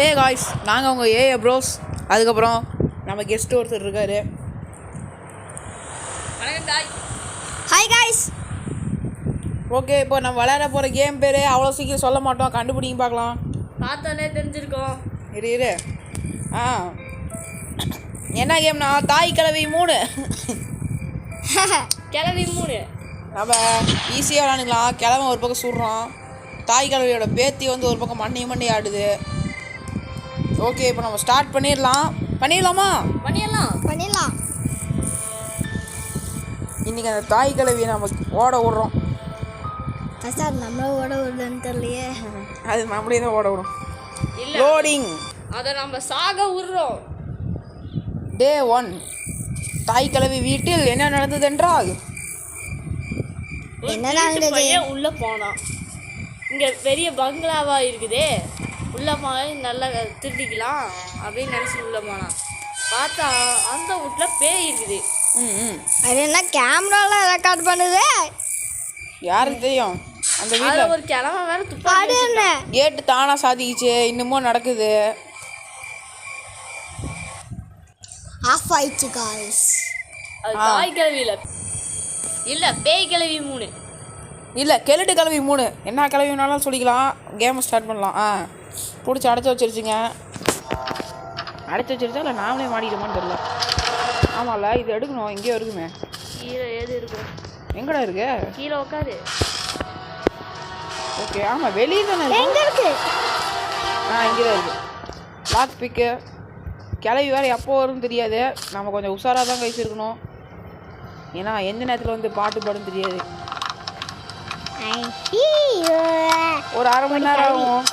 Hey guys, நாங்கள் உங்கள் AA pros. அதுக்கப்புறம் நம்ம கெஸ்ட் ஒருத்தர் இருக்காரு. Hi guys. ஓகே, இப்போ நம்ம விளையாட போகிற கேம் பேர் அவ்வளோ சீக்கிரம் சொல்ல மாட்டோம், கண்டுபிடிங்க பார்க்கலாம். பார்த்தாலே தெரிஞ்சிருக்கோம். இரு என்ன கேம்னா தாய் கிழவி 3. கிழவி 3 நம்ம ஈஸியாக விளாண்டுக்கலாம். கிழமை ஒரு பக்கம் சுடுறோம், தாய் கிழவியோட பேத்தி வந்து ஒரு பக்கம் மண்ணி ஆடுது. ஓகே, இப்போ நம்ம ஸ்டார்ட் பண்ணிடலாமா? பண்ணிடலாம். இன்றைக்கி அந்த தாய் கிழவியை நம்ம ஓட விட்றோம். சார் நம்மள ஓட விடுறதுன்னு தெரியலையே. அது நம்மளே தான் ஓட விடும். லோடிங். அதை நம்ம சாக விடுறோம். டே 1. தாய் கிழவி வீட்டில் என்ன நடந்தது என்றால், உள்ள போனான். இங்க பெரிய பங்களாவா இருக்குதே, உள்ள போய் நல்லா திருடிக்கலாம் அப்படின்னு நினைச்சு உள்ள போனான். பார்த்தா அந்த வீட்டுல பேய் இருக்குது. அது என்ன கேமரால ரெக்கார்ட் பண்ணுது? யாருக்கு தெரியும்? அந்த வீட்டுல ஒரு கிழமை வேற துப்பாடு என்ன கேட்டு தானா சாதிக்கிச்சு, இன்னமும் நடக்குது. ஆஃப் ஆயிடுச்சு காய்ஸ். அது தாய் கிழவி இல்ல பேய் கிழவி 3. இல்லை, கெளுட்டு கிழவி 3. என்ன கிழவி வேணாலும் சொல்லிக்கலாம். கேமை ஸ்டார்ட் பண்ணலாம். பிடிச்சி அடைச்சி வச்சிருச்சுங்க. அடைச்சி வச்சிருச்சா இல்லை நாமளே மாடிடுமான்னு தெரியல. ஆமாம்ல, இது எடுக்கணும். எங்கேயோ இருக்குமே. கீழே ஏது இருக்கும்? எங்கடா இருக்கு? கீழே உட்காரு. ஓகே, ஆமாம், வெளியே தானே இருக்கு. இங்கே தான் இருக்கு. லாக் பிக்கு. கிளவி வேறு எப்போ வரும்னு தெரியாது. நம்ம கொஞ்சம் உஷாராக தான் கைஸ் இருக்கணும். ஏன்னா எந்த நேரத்தில் வந்து பாட்டு பாடும் தெரியாது. ஒரு அரை மணி நேரம் ஆகும்.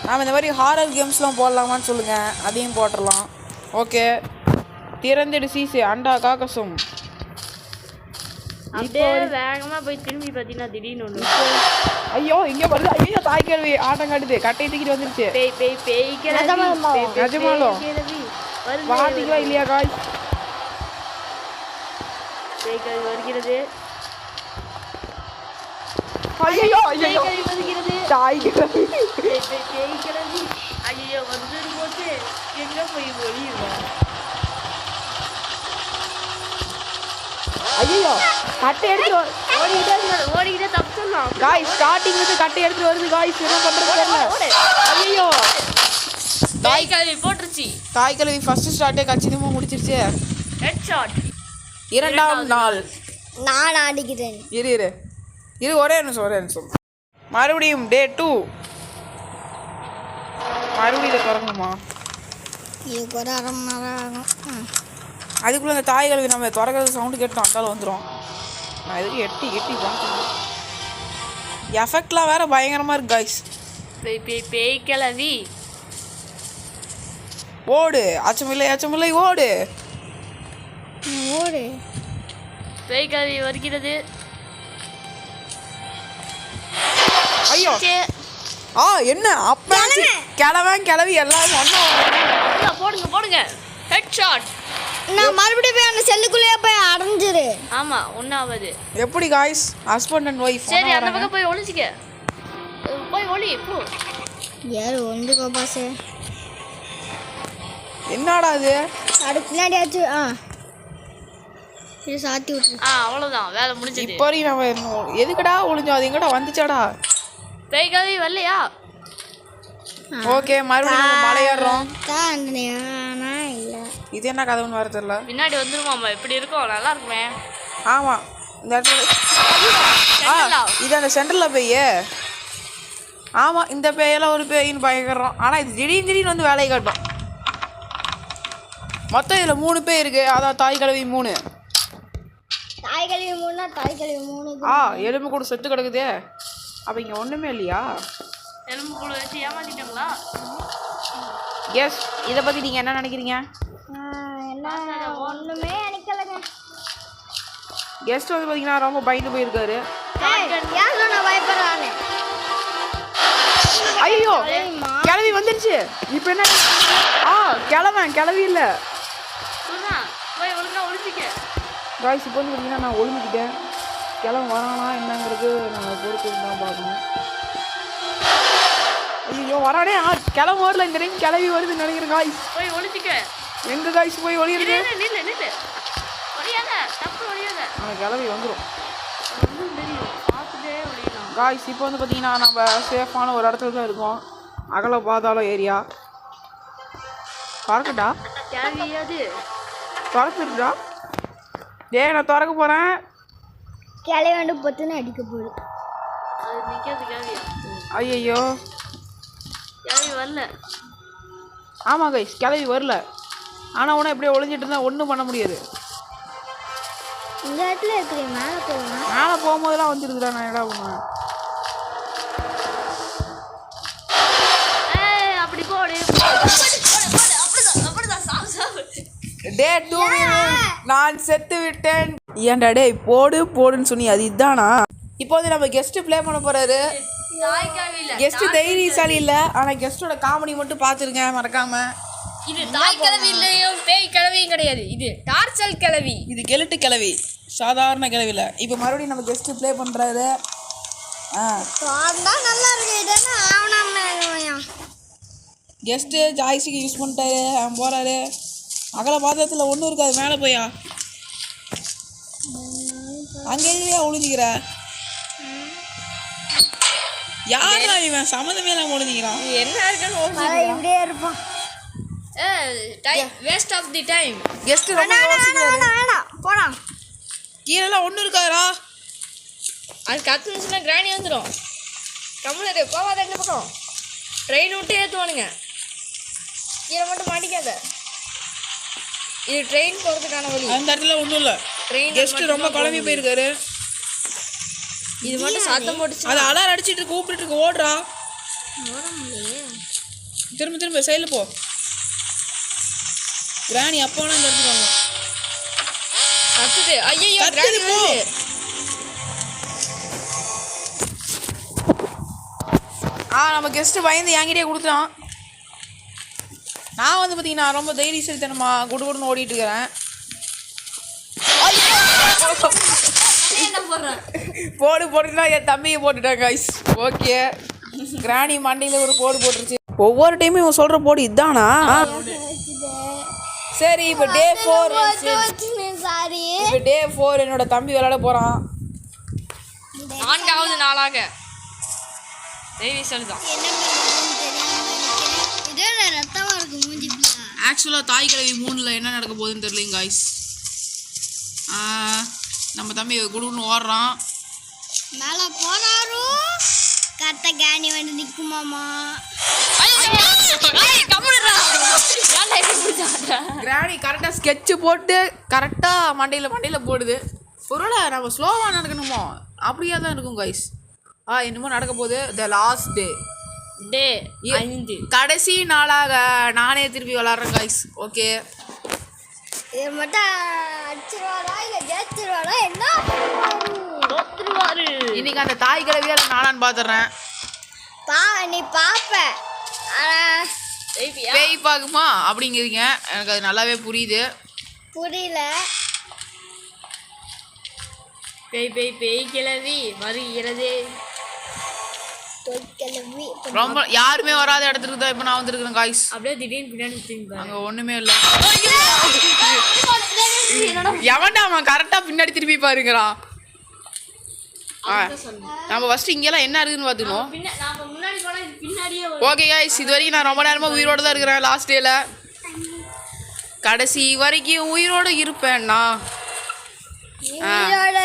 நாம் இந்த மாதிரி ஹாரர் கேம்ஸ்லாம் போடலாமான்னு சொல்லுங்கள், அதையும் போட்டுடலாம். ஓகே, திறந்துடு சீசு அண்டா காக்கசும். அப்படியே வேகமாக போய் திரும்பி பார்த்தீங்கன்னா திடீர்னு ஒன்று. ஐயோ, இங்கே வருது. ஐயோ, தாய் கேள்வி ஆட்டம் காட்டுது. கட்டையை தூக்கிட்டு வந்துருச்சு. நிஜமாலும் வாட்டிங்களா இல்லையா காய்? பேய் கிழவி வருகிறது. ஐயோ, தாய் கிழவி. பேய் கிழவி ஐயோ வந்துரு போச்சு. எங்கே போய் ஒளியுவேன்? ஐயோ, கட்டை எடுத்து ஓடிக்கிட்டே தப்பு சொல்லலாம் காய். ஸ்டார்டிங் வந்து கட்டை எடுத்து வருது காய். என்ன பண்றது தெரியல. ஐயோ, தாய் கிழவி போட்டுருச்சு. தாய் கிழவி ஃபர்ஸ்ட் ஸ்டார்ட்டே கச்சிதமாக முடிச்சிருச்சு. ஹெட்ஷாட். 2ஆம் நாள் நான் ஆடிக்கிறேன். இரு ஒரே நிமிஷம். மறுபடியும் டே 2. மறுபடியும் இதை திறக்கணுமா? இதுக்கு ஒரு அரை மணி நேரம் ஆகும். அதுக்குள்ளே அந்த தாய் கழுவி நம்ம திறக்கிறது சவுண்டு கேட்டோம், அந்தாலும் வந்துடும். நான் எதுக்கு எட்டி பார்க்கணும். எஃபெக்ட்லாம் வேறு பயங்கரமாக இருக்கு காய்ஸ். பேய் கிழவி ஓடு. அச்சமில்லை ஓடு. பேய் கிழவி வருகிறது. ஐயோ, என்ன அப்ப கிளவி எல்லாரும் ஒன்றா போடுங்க. ஹெட்ஷாட். நான் மறுபடியும் போய் அந்த செல்லுக்குள்ளேயே போய் அடைஞ்சிரு. ஆமா, ஒன்றாவது. எப்படி காய்ஸ்? Husband and wife. சரி, அந்த பக்கம் போய் ஒளிச்சிக்க. போய் ஒளி போ. யார் ஒளிஞ்சுக்கோ பாஸ். என்னடா அது? அதுக்கு பின்னாடி ஆச்சு. இது சாத்தி விட்டு. அவ்வளோதான், வேலை முடிஞ்சது. இப்போ நம்ம எதுக்கடா ஒளிஞ்சோம்? அது எங்கடா வந்துச்சாடா? பேய் கிழவி வரலையா? ஓகே, மறுபடியும் நம்ம மலையேறோம். இல்லை, இது என்ன கதவுன்னு வர தெரியல. பின்னாடி வந்துருமாம்மா. எப்படி இருக்கும்? நல்லா இருக்குமே. ஆமாம், இந்த இடத்துல இது அந்த சென்டரில் பேய். ஆமாம், இந்த பேயெல்லாம் ஒரு பேயின்னு பயக்கிறோம். ஆனால் இது திடீர்னு வந்து வேலையை காட்டும். மொத்தம் இதில் 3 பேய் இருக்குது. அதான் தாய் கிழவி 3. எலும்பு கூட செத்து கிடக்குதே. அப்போ இங்கே ஒன்றுமே இல்லையா? எலும்பு கூட வச்சு ஏமாத்திட்டாங்களா? எஸ், இதை பற்றி நீங்கள் என்ன நினைக்கிறீங்க? ஒன்றுமே நினைக்கலங்க. கெஸ்ட் வந்து பார்த்தீங்கன்னா ரொம்ப பயந்து போயிருக்காரு. ஐயோ, கிளவி வந்துருச்சு. இப்போ என்ன? கிளவி இல்லை காய்ஸ். இப்போ வந்து பார்த்தீங்கன்னா நான் ஒழுங்கிக்கிட்டேன். கிளம்பு வரானா என்னங்கிறது நம்ம பொறுத்து தான் பார்க்கணும். ஐயோ வரானே கிளம்பு வரல இந்த டைம் கிளவி வருதுன்னு நினைக்கிறேன் காய்ஸ். போய் ஒளிஞ்சிக்க. எங்க காய்ஸ் போய் ஒளியிருக்கு? நில்லு ஒளியாத, தப்பு ஒளியாத. கிளவி வந்துடும் ஒன்றும் தெரியும், பார்த்துட்டே ஒளியலாம். காய்ஸ். இப்போ வந்து பார்த்தீங்கன்னா நம்ம சேஃபான ஒரு இடத்துல தான் இருக்கோம். அகல பாதாள ஏரியா. திறக்கட்டா? தேவையாது திறந்துருக்கா? நான் திறக்க போகிறேன். கிளை வந்து பொத்துன்னு அடிக்க போகுது. அது நிற்காது கேவியா. ஐயோ கேவி வரல. ஆமாம் கைஸ் கிளவி வரல. ஆனால் உன எப்படியே ஒளிஞ்சிட்டு இருந்தால் ஒன்றும் பண்ண முடியாது. இந்த இடத்துல இருக்கிற மேலே போகலாம். மேலே போகும்போதெல்லாம் வந்துருக்குறா. நான் இடம் பண்ணுவேன். அப்படி போடு. அப்படிதான் சாவு. டே 2 நான் செத்து விட்டேன். ஏன்டா டே போடுன்னு சொன்னி அது இதானா? இப்போ வந்து நம்ம கெஸ்ட் ப்ளே பண்ண போறாரு. கெஸ்ட் தைரியசாலி இல்ல, ஆனா கெஸ்டோட காமெடி மட்டும் பார்த்துருக்கேன் மறக்காம. இது தாய் கிழவி இல்லையோ பேய் கிழவியும் கிடையாது, இது டார்ச்சல் கிழவி. இது கெலுட்டு கிழவி, சாதாரண கிழவி இல்லை. இப்போ மறுபடியும் நம்ம கெஸ்ட் ப்ளே பண்றாரு. நல்லா இருக்கு. கெஸ்ட்டு ஜாய்ஸுக்கு யூஸ் பண்ணிட்டாரு. அவன் போகிறாரு. அகல பாத்திரத்தில் ஒன்றும் இருக்காது. மேலே போயா அங்கே எதுலையா ஒழிஞ்சிக்கிற? யாரா இவன்? சம்மந்தமே இல்லாமல் ஒழிஞ்சிக்கிறான். என்ன இருக்குன்னு இப்படியே இருப்பான். Waste of the time. Guest ரொம்ப யோசிக்கிறாரு. வேணாம் போனா கீழெல்லாம் ஒன்றும் இருக்காதுரா. அது கத்துனுச்சுன்னா கிராணி வந்துடும். கம்முனரு போவாத. இந்த பக்கம் ட்ரெயின் விட்டு ஏற்றுவானுங்க. கீழே மட்டும் மாட்டிக்காத. இது ட்ரெயின் போகிறதுக்கான வழி. அந்த இடத்துல ஒன்றும் இல்லை. ட்ரெயின் கெஸ்ட் ரொம்ப குழம்பி போயிருக்காரு. இது மட்டும் சத்தம் போட்டுச்சு. அது அலாரம் அடிச்சிட்டு கூப்பிட்டு இருக்கு. ஓடுறா. திரும்ப சைடில் போ. கிராணி அப்போ இந்த இடத்துக்கு வாங்க. கத்துது. ஐயோ கத்துது போ. நம்ம கெஸ்ட்டு பயந்து என்கிட்டயே கொடுத்தான். நான் வந்து பார்த்தீங்கன்னா ரொம்ப தைரியசரித்தனமா குடுகுடுன்னு ஓடிட்டு இருக்கிறேன். போடுனா என் தம்பியை போட்டுட்டேன் கைஸ். ஓகே, கிராணி மண்டையில் ஒரு போட்டுருச்சு. ஒவ்வொரு டைமும் இவன் சொல்கிற போடு இதானா? சரி, இப்போ டே 4 என்னோட தம்பி விளையாட போகிறான். 4வது நாளாக தைரியசாலிதான். ஆக்சுவலாக தாய் கிழவி 3ல் என்ன நடக்க போகுதுன்னு தெரியலைங்க காய்ஸ். நம்ம தம்பி குடுன்னு ஓடுறான். மேலே போனாரோ கரெக்டாக கேணி வந்து நிற்குமாமா. கிராணி கரெக்டாக ஸ்கெட்சு போட்டு கரெக்டாக மண்டையில் போடுது. ஒருவேளை நம்ம ஸ்லோவாக நடக்கணுமோ? அப்படியே தான் இருக்கும் காய்ஸ். என்னமோ நடக்க போகுது. த லாஸ்ட் டே 5 கடைசி நாளாக நானே திருப்பி விளாட்றேன் காய்ஸ். ஓகே, இது மட்டும் அடிச்சிருவாரா இல்லை ஜெயிச்சிருவாரா? என்ன இன்னைக்கு அந்த தாய் கிழவியால் நானான்னு பார்த்துட்றேன். நீ பார்ப்ப பேய் பார்க்குமா அப்படிங்கிறீங்க. எனக்கு அது நல்லாவே புரியுது. புரியல. பேய் கிழவி வருகிறது. ரொம்ப யாருமே வராத இடத்துக்கு தான் இப்போ நான் வந்துருக்கிறேன் காய்ஸ். அப்படியே திடீர்னு பின்னாடி அங்கே ஒன்றுமே இல்லை. எவன்டா அவன் கரெக்டாக பின்னாடி திருப்பி பாருங்கிறான். நம்ம ஃபஸ்ட்டு இங்கெல்லாம் என்ன இருக்குதுன்னு பார்த்துக்கணும். ஓகே காய்ஸ், இது வரைக்கும் நான் ரொம்ப நேரமாக உயிரோடு தான் இருக்கிறேன். லாஸ்ட் டேல கடைசி வரைக்கும் உயிரோடு இருப்பேன்னா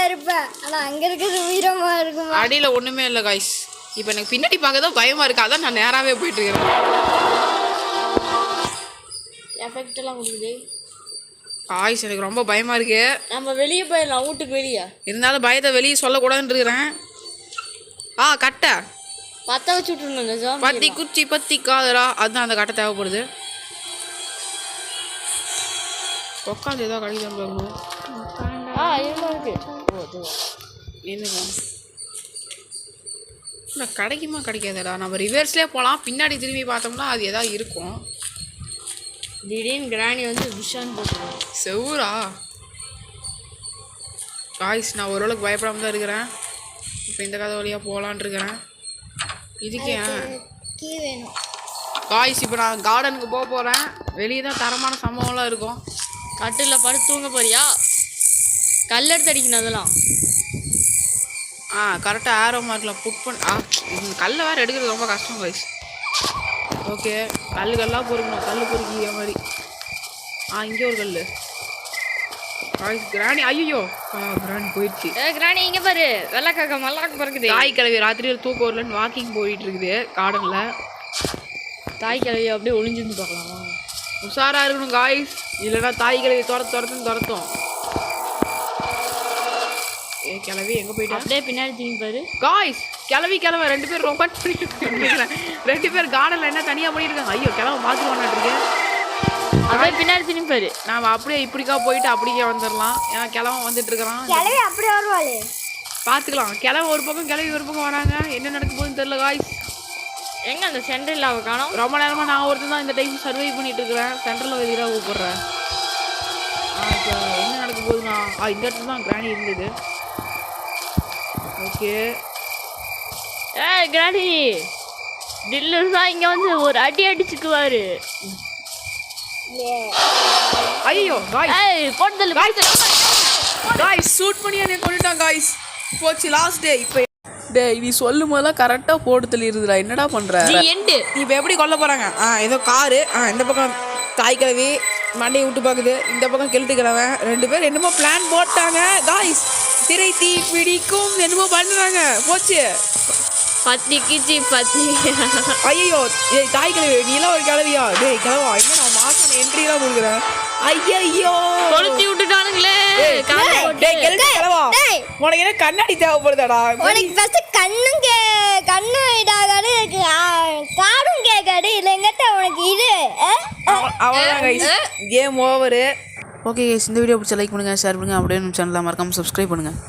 இருப்பேன். ஆனால் அங்கே இருக்கிறது உயிரமாக இருக்கும். அடியில் ஒன்றுமே இல்லை காய்ஸ். இப்போ எனக்கு பின்னாடி பார்க்க தான் பயமாக இருக்குது. அதான் நான் நேராகவே போயிட்டுருக்கிறேன். எஃபெக்ட் எல்லாம் கொடுக்குது காய்ஸ். எனக்கு ரொம்ப பயமாக இருக்குது. நம்ம வெளியே போயிடலாம், வீட்டுக்கு வெளியே. இருந்தாலும் பயத்தை வெளியே சொல்லக்கூடாதுன்னு இருக்கிறேன். கட்டை பற்ற வச்சு விட்டுருந்தோம். பத்தி குச்சி பத்தி காதரா, அதுதான் அந்த கட்டை தேவைப்படுது. உட்காந்து ஏதோ கடிதம் பார்க்கணும். இல்லை கிடைக்குமா கிடைக்காதடா. நம்ம ரிவர்ஸ்லேயே போகலாம். பின்னாடி திரும்பி பார்த்தோம்னா அது எதாவது இருக்கும். திடீர்னு கிராணி வந்து விஷான்னு போட்டுருவோம். செவ்வூரா காய்ஸ். நான் ஓரளவுக்கு பயப்படாமல் தான் இருக்கிறேன். இப்போ இந்த கதை வழியாக போகலான் இருக்கிறேன். இதுக்கே கீ வேணும். காய்ஸ் இப்போ நான் கார்டனுக்கு போக போகிறேன். வெளியே தான் தரமான சம்பவம்லாம் இருக்கும். கட்டில் படுத்து தூங்க போறியா? கல்லெடுத்து அடிக்கணும் அதெல்லாம். கரெக்டாக ஆரோ மார்க்கில் புக் இந்த கல்லை வேறு எடுக்கிறது ரொம்ப கஷ்டம் காய்ஸ். ஓகே, கல்லாக பொறுக்கணும். கல் பொறுக்கிற மாதிரி. இங்கே ஒரு கல். காய்ஸ் கிராணி, ஐயோ கிராணி போயிடுச்சு. கிராணி இங்கே பாரு, வெள்ளைக்காக்கா மல்லாக்கு பறக்குது. தாய் கிழவி ராத்திரியில் தூக்கம் வரலன்னு வாக்கிங் போயிட்டு இருக்குது கார்டனில். தாய் கிழவி அப்படியே ஒளிஞ்சிருந்து பார்க்கலாமா? உஷாராக இருக்கணும் காய்ஸ், இல்லைன்னா தாய் கிழவி துரத்தும். கிளவி எங்கே போயிட்டா? அப்படியே பின்னாடி திரும்பி பாரு காய்ஸ். கிளவி 2 பேர் ரொம்ப பண்ணிட்டு 2 பேர் கார்டனில் என்ன தனியாக பண்ணியிருக்காங்க. ஐயோ கிளம்ப பார்த்துருவானாட்டு அப்படியே பின்னாடி திரும்பி பாரு. நாம் அப்படியே இப்படிக்கா போயிட்டு அப்படிக்கே வந்துடலாம். ஏன்னா கிளவன் வந்துட்டு இருக்கிறான். கிளவி அப்படி வருவாளே, பார்த்துக்கலாம். கிளவன் ஒரு பக்கம் கிளவி ஒரு பக்கம் வராங்க. என்ன நடக்க போகுதுன்னு தெரியல காய்ஸ். எங்கே அந்த சென்டரில் அவள் காணோம்? ரொம்ப நேரமாக நான் ஒருத்தர் தான் இந்த டைம் சர்வை பண்ணிட்டு இருக்கிறேன். சென்டரில் எதிராக கூப்பிட்றேன். இப்போ என்ன நடக்க போகுதுண்ணா? இந்த இடத்துல தான் கிராணி இருந்தது. ஓகே, கிராணி டில்லு தான் இங்கே வந்து ஒரு அடி அடிச்சுக்குவாரு. ஐயோ போட்டதில்ல காய்ஸ் ஷூட் பண்ணி என்னை கொண்டுட்டான் காய்ஸ். போச்சு லாஸ்ட் டே. இப்போ நீ சொல்லும் போதெல்லாம் கரெக்டாக போட்டு தள்ளிடுதுடா. என்னடா பண்ணுற? எண்டு இப்போ எப்படி கொல்ல போகிறாங்க? ஏதோ காரு. இந்த பக்கம் தாய் கிழவி மண்டையை விட்டு பார்க்குது. இந்த பக்கம் கிழட்டு கிழவன். 2 பேர் என்னமோ பிளான் போட்டாங்க காய்ஸ். திரை தீ பிடிக்கும் என்னமோ பண்ணுறாங்க. போச்சு. பத்திக்கிச்சு ஐயோ தாய் கிழவி நீலாம் ஒரு கிழவியா? கிழவா என்ன நான் மாசம் என்ட்ரிலாம் கொடுக்குறேன். ஐயோ கொளுத்தி விட்டுட்டானுங்களே. கிழவா உனக்கு என்ன கண்ணாடி தேவைப்படுதாடா? உனக்கு ஃபர்ஸ்ட் கண்ணு இதாகாது, காடும் கேட்காது. இல்லைங்கத்த உனக்கு இது அவ்வளோதான் guys, game over. Okay guys, இந்த வீடியோ பிடிச்ச லைக் பண்ணுங்கள், ஷேர் பண்ணுங்கள். அப்படியே நம்ம சேனலில் மறக்காமல் சப்ஸ்கிரைப் பண்ணுங்கள்.